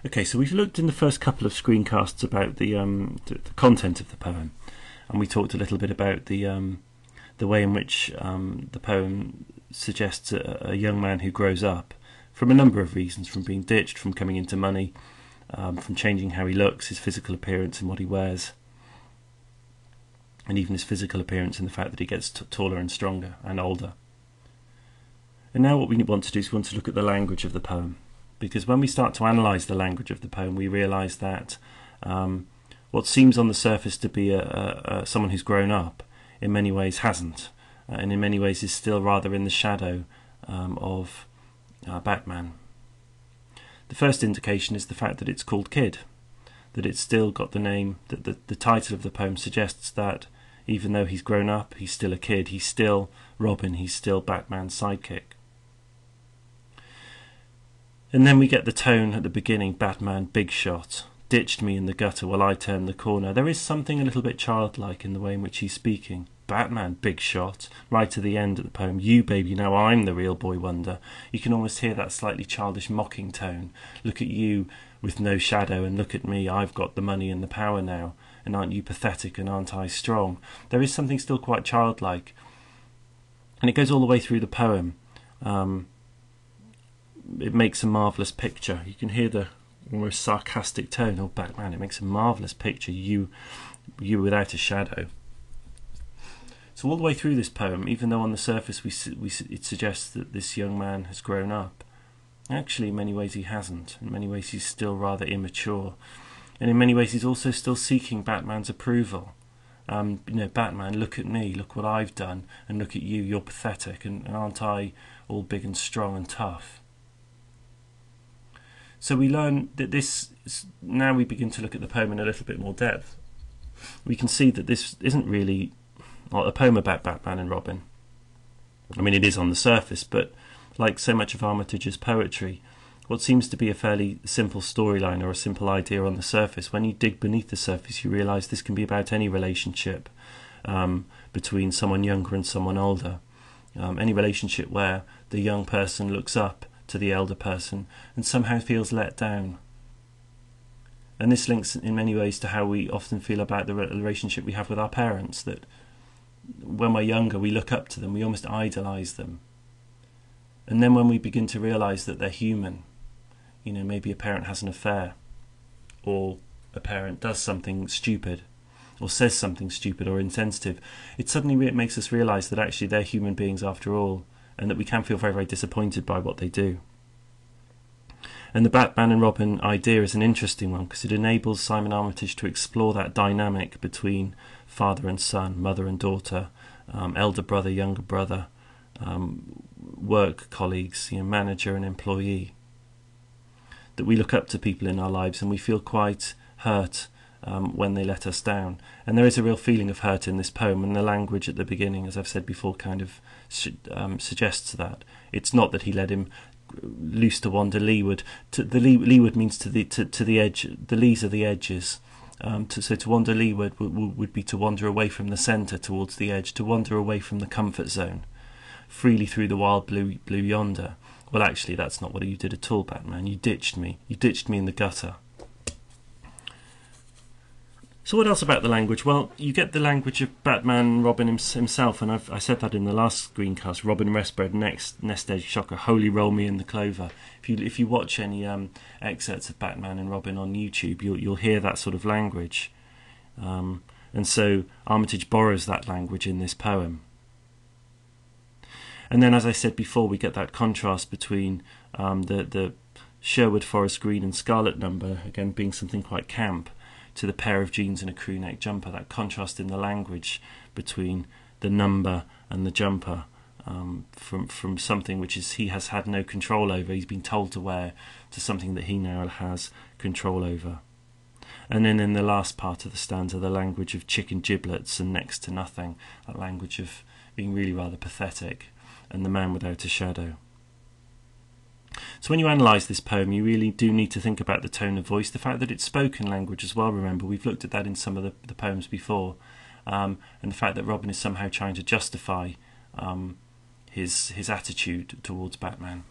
Okay, so we've looked in the first couple of screencasts about the content of the poem, and we talked a little bit about the way in which the poem suggests a young man who grows up from a number of reasons, from being ditched, from coming into money, from changing how he looks, his physical appearance and what he wears, and even his physical appearance and the fact that he gets taller and stronger and older. And now what we want to do is we want to look at the language of the poem, because when we start to analyse the language of the poem, we realise that what seems on the surface to be someone who's grown up, in many ways hasn't, and in many ways is still rather in the shadow of Batman. The first indication is the fact that it's called Kid, that it's still got the name, that the title of the poem suggests that even though he's grown up, he's still a kid, he's still Robin, he's still Batman's sidekick. And then we get the tone at the beginning, Batman, big shot, ditched me in the gutter while I turned the corner. There is something a little bit childlike in the way in which he's speaking. Batman, big shot, right to the end of the poem, you baby, now I'm the real boy wonder. You can almost hear that slightly childish mocking tone. Look at you with no shadow, and look at me, I've got the money and the power now, and aren't you pathetic and aren't I strong? There is something still quite childlike, and it goes all the way through the poem. It makes a marvellous picture. You can hear the almost sarcastic tone. Oh, Batman, it makes a marvellous picture, you without a shadow. So all the way through this poem, even though on the surface it suggests that this young man has grown up, actually in many ways he hasn't. In many ways he's still rather immature, and in many ways he's also still seeking Batman's approval. Batman, look at me, look what I've done, and look at you, you're pathetic, and aren't I all big and strong and tough? So we learn that now we begin to look at the poem in a little bit more depth. We can see that this isn't really a poem about Batman and Robin. I mean, it is on the surface, but like so much of Armitage's poetry, what seems to be a fairly simple storyline or a simple idea on the surface, when you dig beneath the surface, you realise this can be about any relationship between someone younger and someone older. Any relationship where the young person looks up to the elder person and somehow feels let down. And this links in many ways to how we often feel about the relationship we have with our parents, that when we're younger we look up to them, we almost idolise them. And then when we begin to realise that they're human, maybe a parent has an affair, or a parent does something stupid, or says something stupid or insensitive, it suddenly makes us realise that actually they're human beings after all, and that we can feel very, very disappointed by what they do. And the Batman and Robin idea is an interesting one, because it enables Simon Armitage to explore that dynamic between father and son, mother and daughter, elder brother, younger brother, work colleagues, manager and employee. That we look up to people in our lives and we feel quite hurt when they let us down. And there is a real feeling of hurt in this poem, and the language at the beginning, as I've said before, kind of suggests that. It's not that he let him loose to wander leeward. Leeward means to the edge. The lees are the edges. So to wander leeward would be to wander away from the centre towards the edge, to wander away from the comfort zone, freely through the wild blue yonder. Well, actually, that's not what you did at all, Batman. You ditched me. You ditched me in the gutter. So what else about the language? Well, you get the language of Batman and Robin himself, and I said that in the last screencast. Robin Restbred, nest egg shocker, holy roll me in the clover. If you watch any excerpts of Batman and Robin on YouTube, you'll hear that sort of language, and so Armitage borrows that language in this poem. And then, as I said before, we get that contrast between the Sherwood Forest Green and Scarlet number, again being something quite camp, to the pair of jeans and a crew neck jumper. That contrast in the language between the number and the jumper, from something which he has had no control over, he's been told to wear, to something that he now has control over. And then in the last part of the stanza, the language of chicken giblets and next to nothing, that language of being really rather pathetic, and the man without a shadow. So when you analyse this poem, you really do need to think about the tone of voice, the fact that it's spoken language as well. Remember, we've looked at that in some of the poems before, and the fact that Robin is somehow trying to justify his attitude towards Batman.